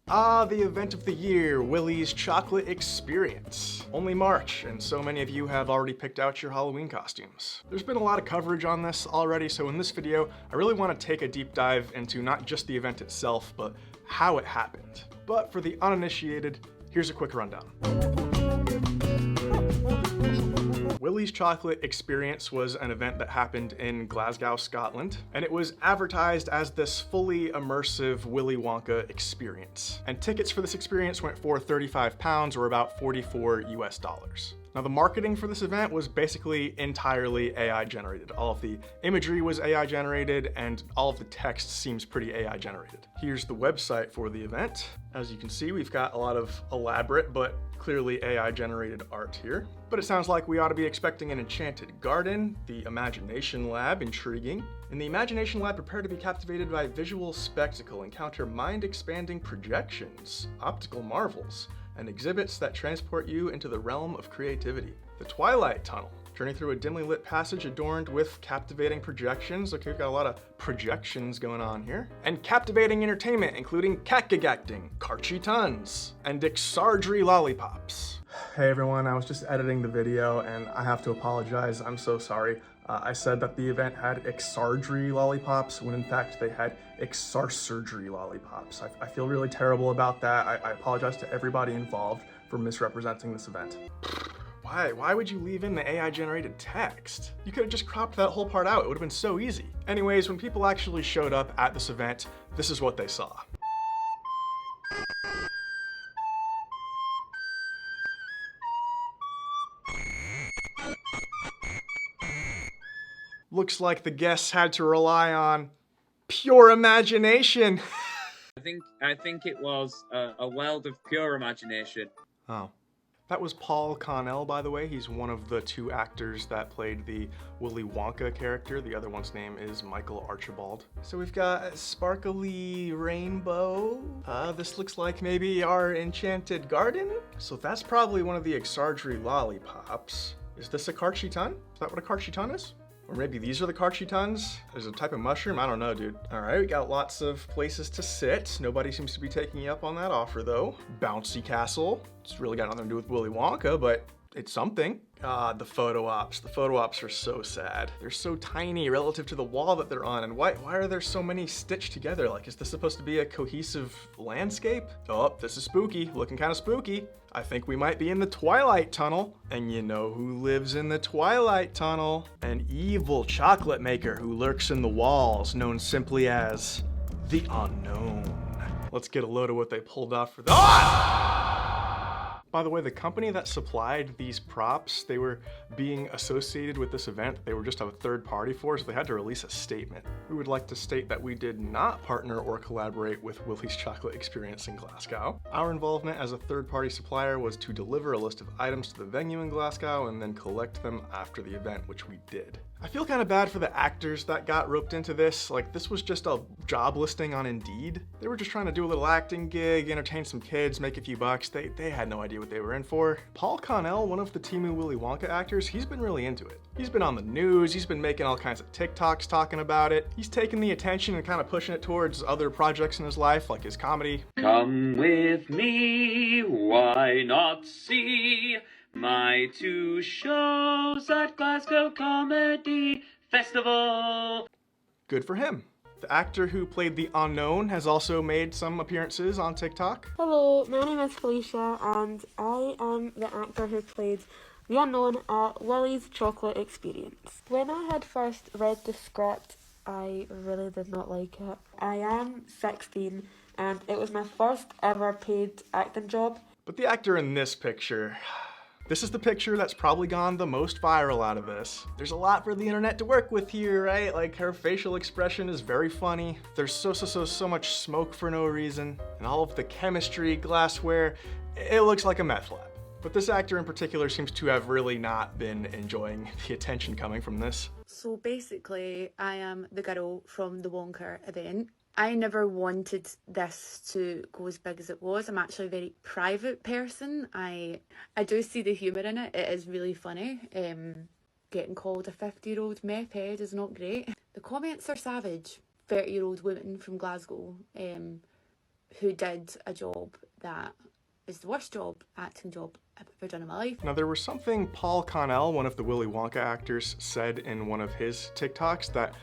The event of the year, Willy's Chocolate Experience. Only March, and so many of you have already picked out your Halloween costumes. There's been a lot of coverage on this already, so in this video, I really want to take a deep dive into not just the event itself, but how it happened. But for the uninitiated, here's a quick rundown. Willy's Chocolate Experience was an event that happened in Glasgow, Scotland, and it was advertised as this fully immersive Willy Wonka experience. And tickets for this experience went for £35 or about 44 US dollars. Now, the marketing for this event was basically entirely AI generated. All of the imagery was AI generated, and all of the text seems pretty AI generated. Here's the website for the event. As you can see, we've got a lot of elaborate but clearly AI generated art here. But it sounds like we ought to be expecting an enchanted garden, the Imagination Lab, intriguing. In the Imagination Lab, prepare to be captivated by visual spectacle, encounter mind-expanding projections, optical marvels, and exhibits that transport you into the realm of creativity. The Twilight Tunnel. Journey through a dimly lit passage adorned with captivating projections. Okay, we've got a lot of projections going on here. And captivating entertainment, including catgagacting, Karchi Tons, and Ixardry lollipops. Hey everyone, I was just editing the video and I have to apologize. I'm so sorry. I said that the event had Ixardry lollipops when in fact they had Ixarsurgery lollipops. I feel really terrible about that. I apologize to everybody involved for misrepresenting this event. Why would you leave in the AI generated text? You could have just cropped that whole part out. It would have been so easy. Anyways, when people actually showed up at this event, this is what they saw. Looks like the guests had to rely on pure imagination. I think it was a world of pure imagination. Oh. That was Paul Connell, by the way. He's one of the two actors that played the Willy Wonka character. The other one's name is Michael Archibald. So we've got a sparkly rainbow. This looks like maybe our enchanted garden. So that's probably one of the Ixardry lollipops. Is this a Karchi Ton? Is that what a Karchi Ton is? Or maybe these are the Karchi Tons? There's a type of mushroom? I don't know, dude. All right, we got lots of places to sit. Nobody seems to be taking you up on that offer, though. Bouncy castle. It's really got nothing to do with Willy Wonka, but it's something. The photo ops. The photo ops are so sad. They're so tiny relative to the wall that they're on, and why are there so many stitched together? Like, is this supposed to be a cohesive landscape? Oh, this is spooky. Looking kind of spooky. I think we might be in the Twilight Tunnel. And you know who lives in the Twilight Tunnel? An evil chocolate maker who lurks in the walls, known simply as the Unknown. Let's get a load of what they pulled off for the— By the way, the company that supplied these props, they were being associated with this event. They were just a third party for, so they had to release a statement. We would like to state that we did not partner or collaborate with Willy's Chocolate Experience in Glasgow. Our involvement as a third party supplier was to deliver a list of items to the venue in Glasgow and then collect them after the event, which we did. I feel kind of bad for the actors that got roped into this. Like, this was just a job listing on Indeed. They were just trying to do a little acting gig, entertain some kids, make a few bucks. They had no idea what they were in for. Paul Connell, one of the Timu Willy Wonka actors, he's been really into it. He's been on the news, he's been making all kinds of TikToks talking about it. He's taking the attention and kind of pushing it towards other projects in his life, like his comedy. Come with me, why not see my two shows at Glasgow Comedy Festival? Good for him. The actor who played the Unknown has also made some appearances on TikTok. Hello, my name is Felicia and I am the actor who played the Unknown at Willy's Chocolate Experience. When I had first read the script, I really did not like it. I am 16 and it was my first ever paid acting job. But the actor in this picture, this is the picture that's probably gone the most viral out of this. There's a lot for the internet to work with here, right? Like, her facial expression is very funny. There's so much smoke for no reason. And all of the chemistry, glassware, it looks like a meth lab. But this actor in particular seems to have really not been enjoying the attention coming from this. So basically, I am the girl from the Wonka event. I never wanted this to go as big as it was. I'm actually a very private person. I do see the humour in it. It is really funny. Getting called a 50-year-old meth head is not great. The comments are savage. 30-year-old woman from Glasgow. who did a job that is the worst acting job I've ever done in my life. Now, there was something Paul Connell, one of the Willy Wonka actors, said in one of his TikToks that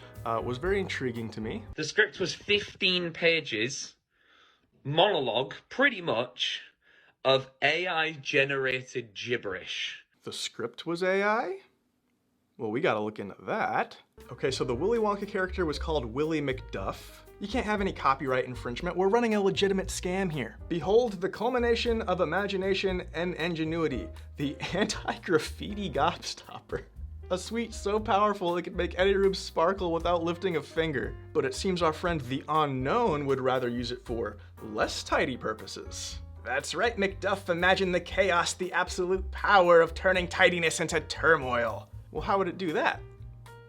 was very intriguing to me. The script was 15 pages, monologue, pretty much, of AI-generated gibberish. The script was AI? Well, we gotta look into that. Okay, so the Willy Wonka character was called Willy McDuff. You can't have any copyright infringement. We're running a legitimate scam here. Behold the culmination of imagination and ingenuity. The anti-graffiti gobstopper. A sweet so powerful it could make any room sparkle without lifting a finger. But it seems our friend the Unknown would rather use it for less tidy purposes. That's right, McDuff. Imagine the chaos, the absolute power of turning tidiness into turmoil. Well, how would it do that?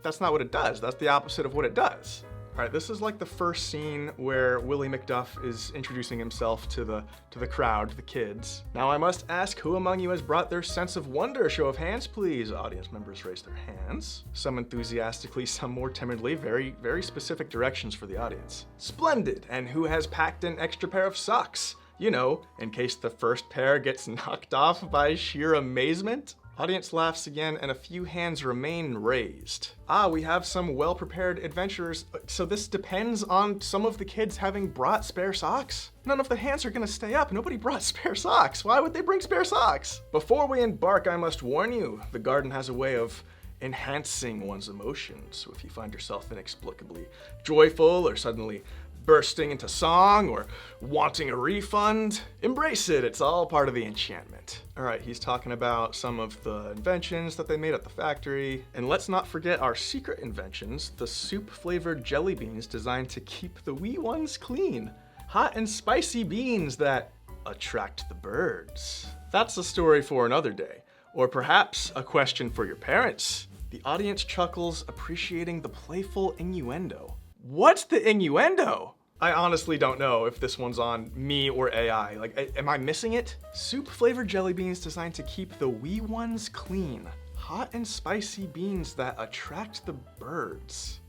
That's not what it does. That's the opposite of what it does. All right, this is like the first scene where Willy McDuff is introducing himself to the crowd, the kids. Now I must ask, who among you has brought their sense of wonder? Show of hands, please. Audience members raise their hands. Some enthusiastically, some more timidly. Very, very specific directions for the audience. Splendid. And who has packed an extra pair of socks? You know, in case the first pair gets knocked off by sheer amazement. Audience laughs again, and a few hands remain raised. Ah, we have some well-prepared adventurers. So this depends on some of the kids having brought spare socks? None of the hands are gonna stay up. Nobody brought spare socks. Why would they bring spare socks? Before we embark, I must warn you, the garden has a way of enhancing one's emotions. So if you find yourself inexplicably joyful or suddenly bursting into song or wanting a refund, embrace it. It's all part of the enchantment. All right, he's talking about some of the inventions that they made at the factory. And let's not forget our secret inventions, the soup-flavored jelly beans designed to keep the wee ones clean. Hot and spicy beans that attract the birds. That's a story for another day. Or perhaps a question for your parents. The audience chuckles, appreciating the playful innuendo. What's the innuendo? I honestly don't know if this one's on me or AI. Like, am I missing it? Soup-flavored jelly beans designed to keep the wee ones clean. Hot and spicy beans that attract the birds.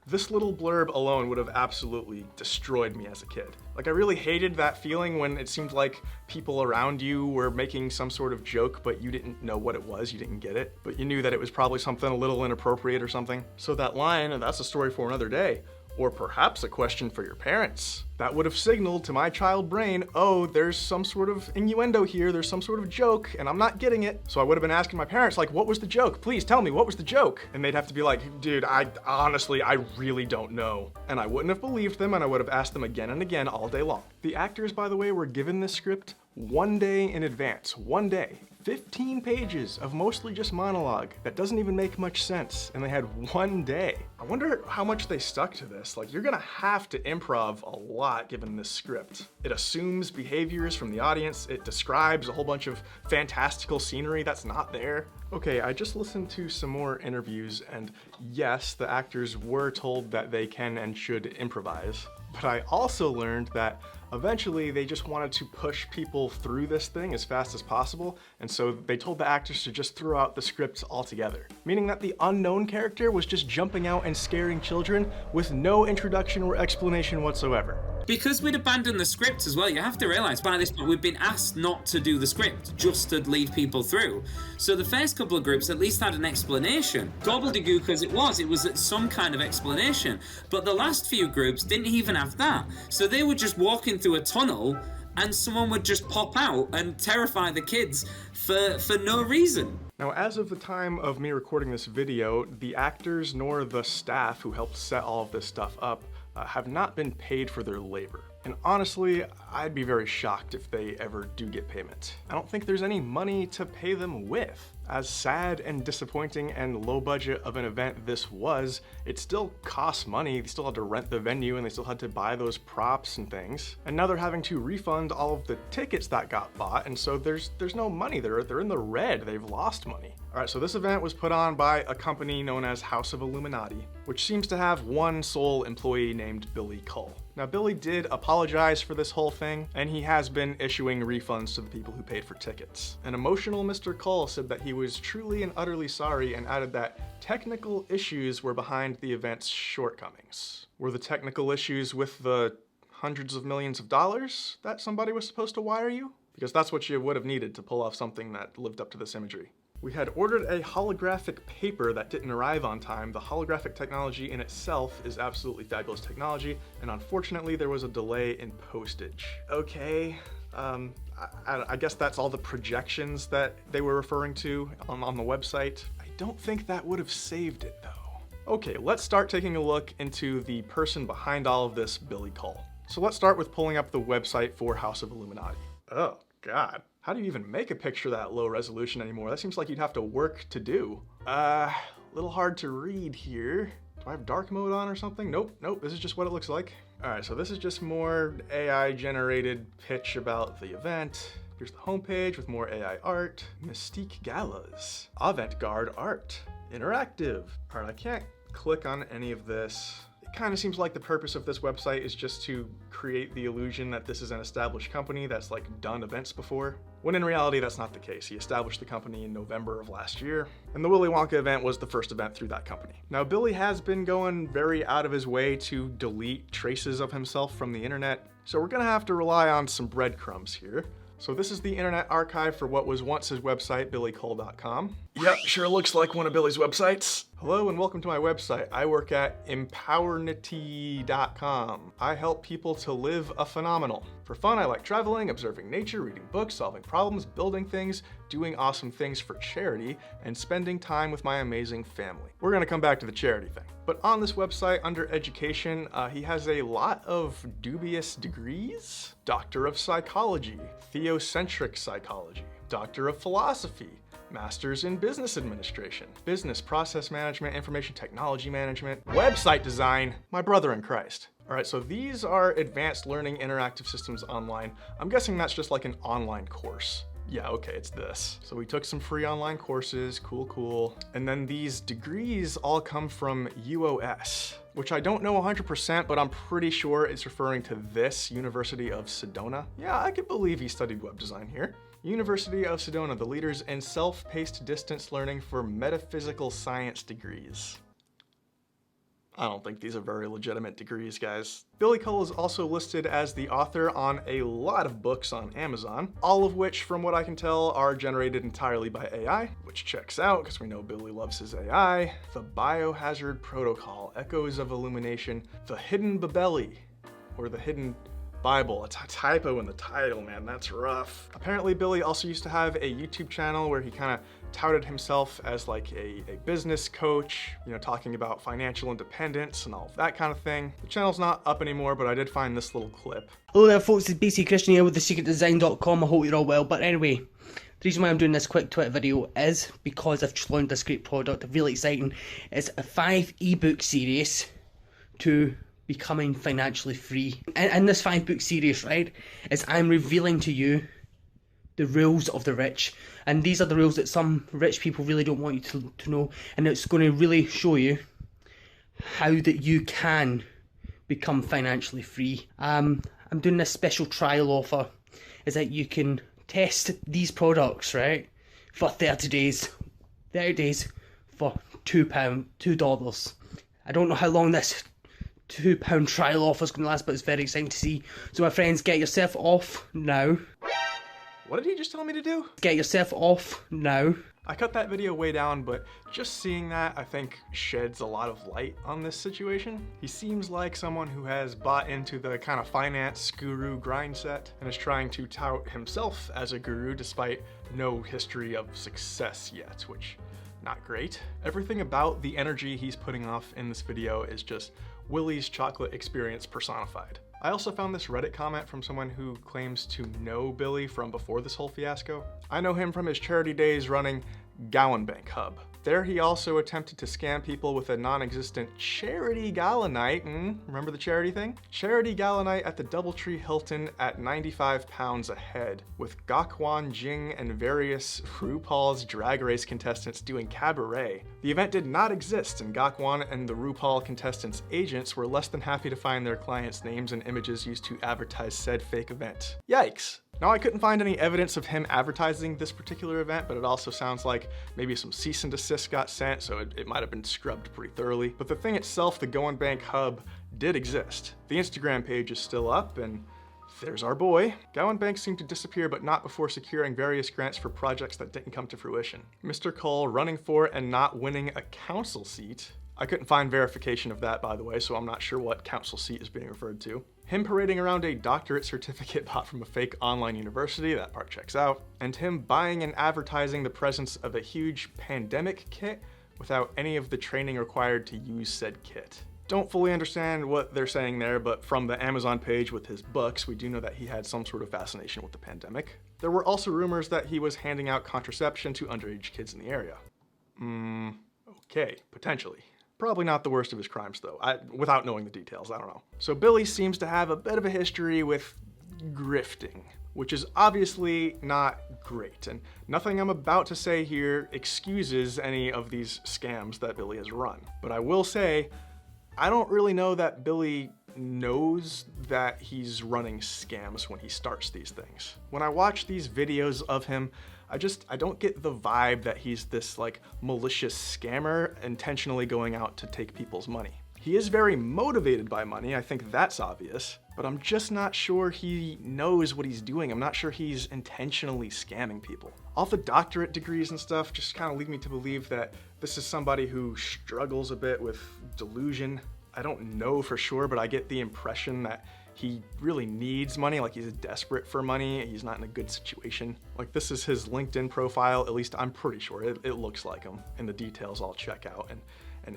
This little blurb alone would have absolutely destroyed me as a kid. Like, I really hated that feeling when it seemed like people around you were making some sort of joke, but you didn't know what it was, you didn't get it, but you knew that it was probably something a little inappropriate or something. So that line, and that's a story for another day, or perhaps a question for your parents. That would have signaled to my child brain, oh, there's some sort of innuendo here, there's some sort of joke, and I'm not getting it. So I would have been asking my parents, like, what was the joke? Please tell me, what was the joke? And they'd have to be like, dude, I really don't know. And I wouldn't have believed them, and I would have asked them again and again all day long. The actors, by the way, were given this script one day in advance, one day. 15 pages of mostly just monologue that doesn't even make much sense, and they had one day. I wonder how much they stuck to this. Like, you're gonna have to improv a lot given this script. It assumes behaviors from the audience, it describes a whole bunch of fantastical scenery that's not there. Okay, I just listened to some more interviews, and yes, the actors were told that they can and should improvise, but I also learned that eventually they just wanted to push people through this thing as fast as possible, and so they told the actors to just throw out the scripts altogether. Meaning that the unknown character was just jumping out and scaring children with no introduction or explanation whatsoever. Because we'd abandoned the script as well, you have to realise by this point we've been asked not to do the script, just to lead people through. So the first couple of groups at least had an explanation. Gobbledygook as it was some kind of explanation. But the last few groups didn't even have that. So they were just walking through a tunnel and someone would just pop out and terrify the kids for no reason. Now, as of the time of me recording this video, the actors nor the staff who helped set all of this stuff up have not been paid for their labor. And honestly, I'd be very shocked if they ever do get payment. I don't think there's any money to pay them with. As sad and disappointing and low budget of an event this was, it still costs money. They still had to rent the venue and they still had to buy those props and things. And now they're having to refund all of the tickets that got bought, and so there's no money. They're in the red. They've lost money. All right, so this event was put on by a company known as House of Illuminati, which seems to have one sole employee named Billy Coull. Now, Billy did apologize for this whole thing, and he has been issuing refunds to the people who paid for tickets. An emotional Mr. Coull said that he was truly and utterly sorry and added that technical issues were behind the event's shortcomings. Were the technical issues with the hundreds of millions of dollars that somebody was supposed to wire you? Because that's what you would have needed to pull off something that lived up to this imagery. We had ordered a holographic paper that didn't arrive on time. The holographic technology in itself is absolutely fabulous technology, and unfortunately there was a delay in postage. Okay, I guess that's all the projections that they were referring to on the website. I don't think that would have saved it though. Okay, let's start taking a look into the person behind all of this, Billy Coull. So let's start with pulling up the website for House of Illuminati. Oh God. How do you even make a picture that low resolution anymore? That seems like you'd have to work to do. Little hard to read here. Do I have dark mode on or something? Nope, this is just what it looks like. All right, so this is just more AI generated pitch about the event. Here's the homepage with more AI art. Mystique galas, avant-garde art, interactive. All right, I can't click on any of this. It kind of seems like the purpose of this website is just to create the illusion that this is an established company that's like done events before, when in reality that's not the case. He established the company in November of last year, and the Willy Wonka event was the first event through that company. Now, Billy has been going very out of his way to delete traces of himself from the internet, so we're gonna have to rely on some breadcrumbs here. So this is the internet archive for what was once his website, billycoull.com. Yep, sure looks like one of Billy's websites. Hello and welcome to my website. I work at empowernity.com. I help people to live a phenomenal. For fun, I like traveling, observing nature, reading books, solving problems, building things, doing awesome things for charity, and spending time with my amazing family. We're gonna come back to the charity thing. But on this website, under education, he has a lot of dubious degrees. Doctor of Psychology, Theocentric Psychology, Doctor of Philosophy, Masters in Business Administration, Business Process Management, Information Technology Management, Website Design, my brother in Christ. All right, so these are Advanced Learning Interactive Systems Online. I'm guessing that's just like an online course. Yeah, okay, it's this. So we took some free online courses, cool. And then these degrees all come from UOS, which I don't know 100%, but I'm pretty sure it's referring to this University of Sedona. Yeah, I could believe he studied web design here. University of Sedona, the leaders in self-paced distance learning for metaphysical science degrees. I don't think these are very legitimate degrees, guys. Billy Coull is also listed as the author on a lot of books on Amazon, all of which, from what I can tell, are generated entirely by AI, which checks out because we know Billy loves his AI. The Biohazard Protocol, Echoes of Illumination, The Hidden Babeli, or The Hidden Bible. It's a typo in the title, man, that's rough. Apparently Billy also used to have a YouTube channel where he kind of touted himself as like a business coach, you know, talking about financial independence and all of that kind of thing. The channel's not up anymore, but I did find this little clip. Hello there folks, it's BC Christian here with thesecretdesign.com. I hope you're all well, but anyway, the reason why I'm doing this quick Twitter video is because I've just launched this great product, really exciting. It's a 5 ebook series to becoming financially free. And this 5-book series, right, is I'm revealing to you the rules of the rich. And these are the rules that some rich people really don't want you to know. And it's going to really show you how that you can become financially free. I'm doing this special trial offer, is that you can test these products, right, for 30 days. 30 days for $2. I don't know how long this £2 trial offer is going to last, but it's very exciting to see. So my friends, get yourself off now. What did he just tell me to do? Get yourself off now. I cut that video way down, but just seeing that, I think, sheds a lot of light on this situation. He seems like someone who has bought into the kind of finance guru grind set and is trying to tout himself as a guru despite no history of success yet, which, not great. Everything about the energy he's putting off in this video is just Willy's chocolate experience personified. I also found this Reddit comment from someone who claims to know Billy from before this whole fiasco. I know him from his charity days running Gowan Bank Hub. There he also attempted to scam people with a non-existent charity gala night. Remember the charity thing? Charity gala night at the Doubletree Hilton at 95 pounds a head, with Gakwan Jing and various RuPaul's Drag Race contestants doing cabaret. The event did not exist, and Gakwan and the RuPaul contestants' agents were less than happy to find their clients' names and images used to advertise said fake event. Yikes. Now, I couldn't find any evidence of him advertising this particular event, but it also sounds like maybe some cease and desist got sent, so it might have been scrubbed pretty thoroughly. But the thing itself, the Goin' Bank hub, did exist. The Instagram page is still up, and there's our boy. Gowan Bank seemed to disappear, but not before securing various grants for projects that didn't come to fruition. Mr. Coull running for and not winning a council seat. I couldn't find verification of that, by the way, so I'm not sure what council seat is being referred to. Him parading around a doctorate certificate bought from a fake online university, that part checks out. And him buying and advertising the presence of a huge pandemic kit without any of the training required to use said kit. Don't fully understand what they're saying there, but from the Amazon page with his books, we do know that he had some sort of fascination with the pandemic. There were also rumors that he was handing out contraception to underage kids in the area. Okay, potentially. Probably not the worst of his crimes though, without knowing the details, I don't know. So Billy seems to have a bit of a history with grifting, which is obviously not great, and nothing I'm about to say here excuses any of these scams that Billy has run. But I will say, I don't really know that Billy knows that he's running scams when he starts these things. When I watch these videos of him, I don't get the vibe that he's this like malicious scammer intentionally going out to take people's money. He is very motivated by money, I think that's obvious, but I'm just not sure he knows what he's doing. I'm not sure he's intentionally scamming people. All the doctorate degrees and stuff just kind of lead me to believe that this is somebody who struggles a bit with delusion. I don't know for sure, but I get the impression that he really needs money, like he's desperate for money, he's not in a good situation. Like this is his LinkedIn profile, at least I'm pretty sure it looks like him, and the details I'll check out. And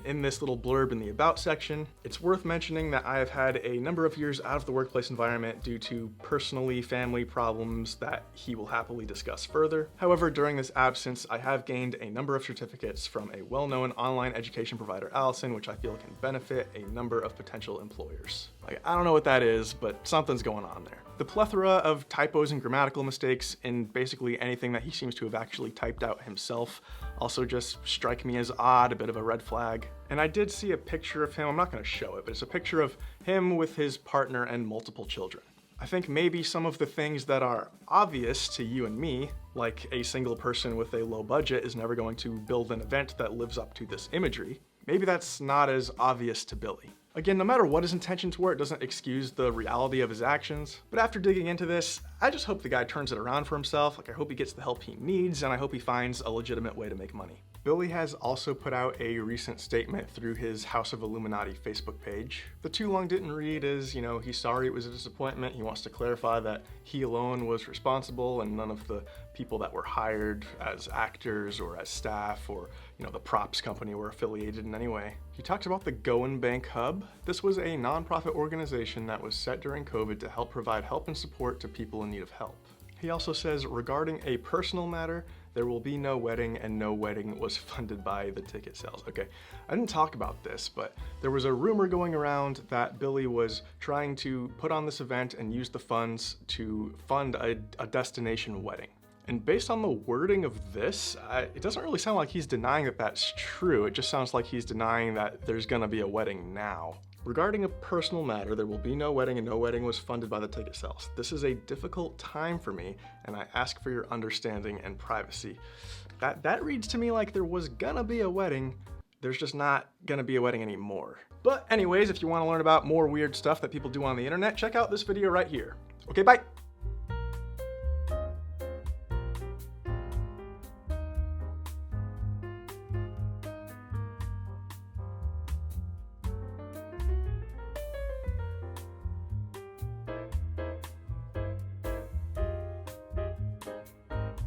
in this little blurb in the About section, it's worth mentioning that I have had a number of years out of the workplace environment due to personally family problems that he will happily discuss further. However, during this absence, I have gained a number of certificates from a well-known online education provider, Allison, which I feel can benefit a number of potential employers. Like, I don't know what that is, but something's going on there. The plethora of typos and grammatical mistakes in basically anything that he seems to have actually typed out himself also just strike me as odd, a bit of a red flag. And I did see a picture of him, I'm not gonna show it, but it's a picture of him with his partner and multiple children. I think maybe some of the things that are obvious to you and me, like a single person with a low budget is never going to build an event that lives up to this imagery, maybe that's not as obvious to Billy. Again, no matter what his intentions were, it doesn't excuse the reality of his actions. But after digging into this, I just hope the guy turns it around for himself. Like, I hope he gets the help he needs, and I hope he finds a legitimate way to make money. Billy has also put out a recent statement through his House of Illuminati Facebook page. The too long didn't read is, he's sorry it was a disappointment. He wants to clarify that he alone was responsible and none of the people that were hired as actors or as staff or, the props company were affiliated in any way. He talks about the Goin' Bank Hub. This was a nonprofit organization that was set during COVID to help provide help and support to people in need of help. He also says, regarding a personal matter, there will be no wedding and no wedding was funded by the ticket sales. Okay, I didn't talk about this, but there was a rumor going around that Billy was trying to put on this event and use the funds to fund a destination wedding. And based on the wording of this, it doesn't really sound like he's denying that that's true. It just sounds like he's denying that there's gonna be a wedding now. Regarding a personal matter, there will be no wedding and no wedding was funded by the ticket sales. This is a difficult time for me and I ask for your understanding and privacy. That reads to me like there was gonna be a wedding, there's just not gonna be a wedding anymore. But anyways, if you wanna learn about more weird stuff that people do on the internet, check out this video right here. Okay, bye.